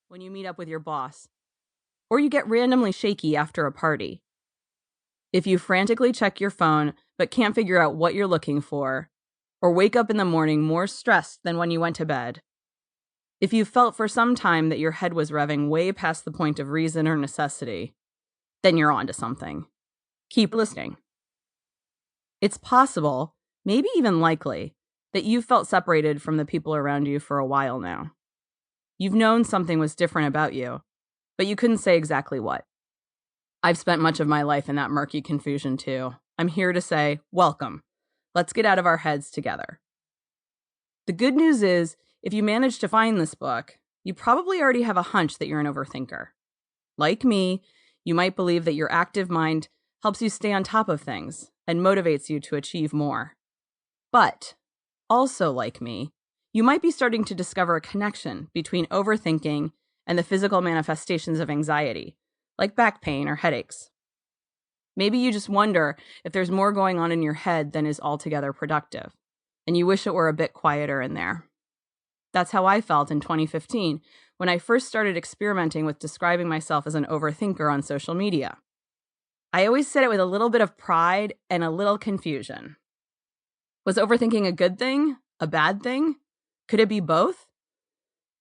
when you meet up with your boss, or you get randomly shaky after a party. If you frantically check your phone but can't figure out what you're looking for, or wake up in the morning more stressed than when you went to bed. If you felt for some time that your head was revving way past the point of reason or necessity, then you're onto something. Keep listening. It's possible, maybe even likely, that you've felt separated from the people around you for a while now. You've known something was different about you, but you couldn't say exactly what. I've spent much of my life in that murky confusion too. I'm here to say, welcome. Let's get out of our heads together. The good news is, if you manage to find this book, you probably already have a hunch that you're an overthinker. Like me, you might believe that your active mind helps you stay on top of things and motivates you to achieve more. But, also like me, you might be starting to discover a connection between overthinking and the physical manifestations of anxiety, like back pain or headaches. Maybe you just wonder if there's more going on in your head than is altogether productive, and you wish it were a bit quieter in there. That's how I felt in 2015 when I first started experimenting with describing myself as an overthinker on social media. I always said it with a little bit of pride and a little confusion. Was overthinking a good thing? A bad thing? Could it be both?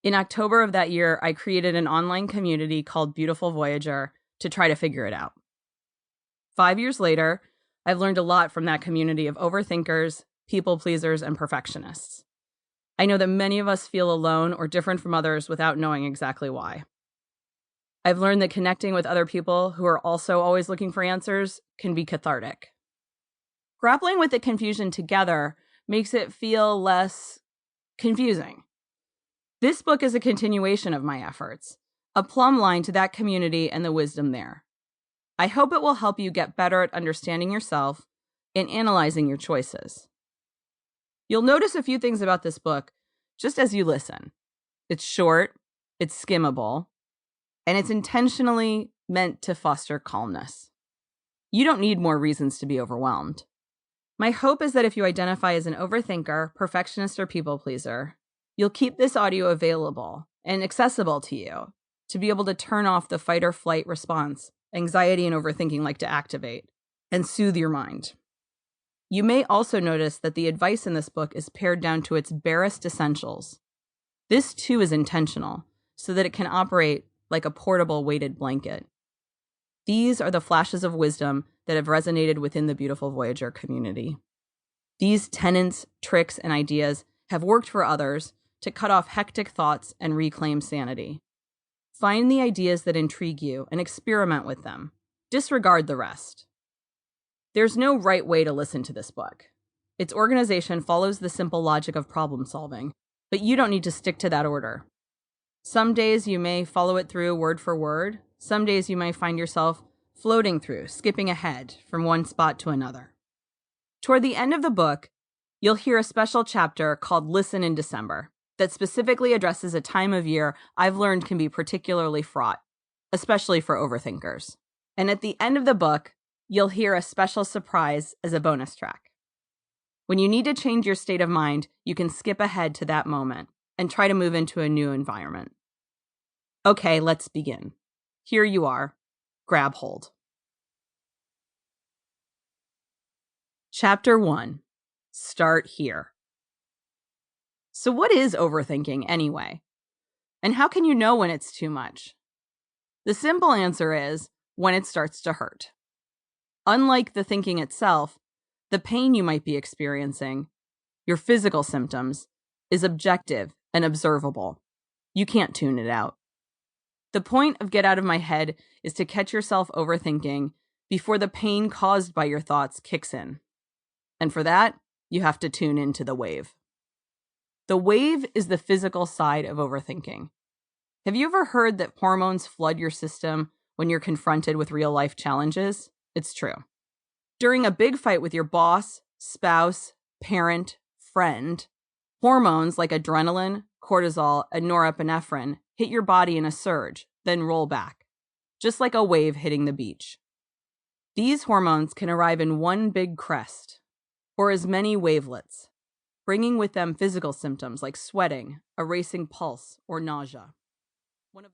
In October of that year, I created an online community called Beautiful Voyager to try to figure it out. 5 years later, I've learned a lot from that community of overthinkers, people pleasers, and perfectionists. I know that many of us feel alone or different from others without knowing exactly why. I've learned that connecting with other people who are also always looking for answers can be cathartic. Grappling with the confusion together makes it feel less confusing. This book is a continuation of my efforts, a plumb line to that community and the wisdom there. I hope it will help you get better at understanding yourself and analyzing your choices. You'll notice a few things about this book just as you listen. It's short, it's skimmable, and it's intentionally meant to foster calmness. You don't need more reasons to be overwhelmed. My hope is that if you identify as an overthinker, perfectionist, or people pleaser, you'll keep this audio available and accessible to you to be able to turn off the fight or flight response anxiety and overthinking like to activate, and soothe your mind. You may also notice that the advice in this book is pared down to its barest essentials. This too is intentional, so that it can operate like a portable weighted blanket. These are the flashes of wisdom that have resonated within the Beautiful Voyager community. These tenets, tricks, and ideas have worked for others to cut off hectic thoughts and reclaim sanity. Find the ideas that intrigue you and experiment with them. Disregard the rest. There's no right way to listen to this book. Its organization follows the simple logic of problem solving, but you don't need to stick to that order. Some days you may follow it through word for word. Some days you may find yourself floating through, skipping ahead from one spot to another. Toward the end of the book, you'll hear a special chapter called Listen in December that specifically addresses a time of year I've learned can be particularly fraught, especially for overthinkers. And at the end of the book, you'll hear a special surprise as a bonus track. When you need to change your state of mind, you can skip ahead to that moment and try to move into a new environment. Okay, let's begin. Here you are. Grab hold. Chapter 1. Start here. So what is overthinking anyway? And how can you know when it's too much? The simple answer is when it starts to hurt. Unlike the thinking itself, the pain you might be experiencing, your physical symptoms, is objective and observable. You can't tune it out. The point of Get Out of My Head is to catch yourself overthinking before the pain caused by your thoughts kicks in. And for that, you have to tune into the wave. The wave is the physical side of overthinking. Have you ever heard that hormones flood your system when you're confronted with real-life challenges? It's true. During a big fight with your boss, spouse, parent, friend, hormones like adrenaline, cortisol, and norepinephrine hit your body in a surge, then roll back, just like a wave hitting the beach. These hormones can arrive in one big crest, or as many wavelets, bringing with them physical symptoms like sweating, a racing pulse, or nausea.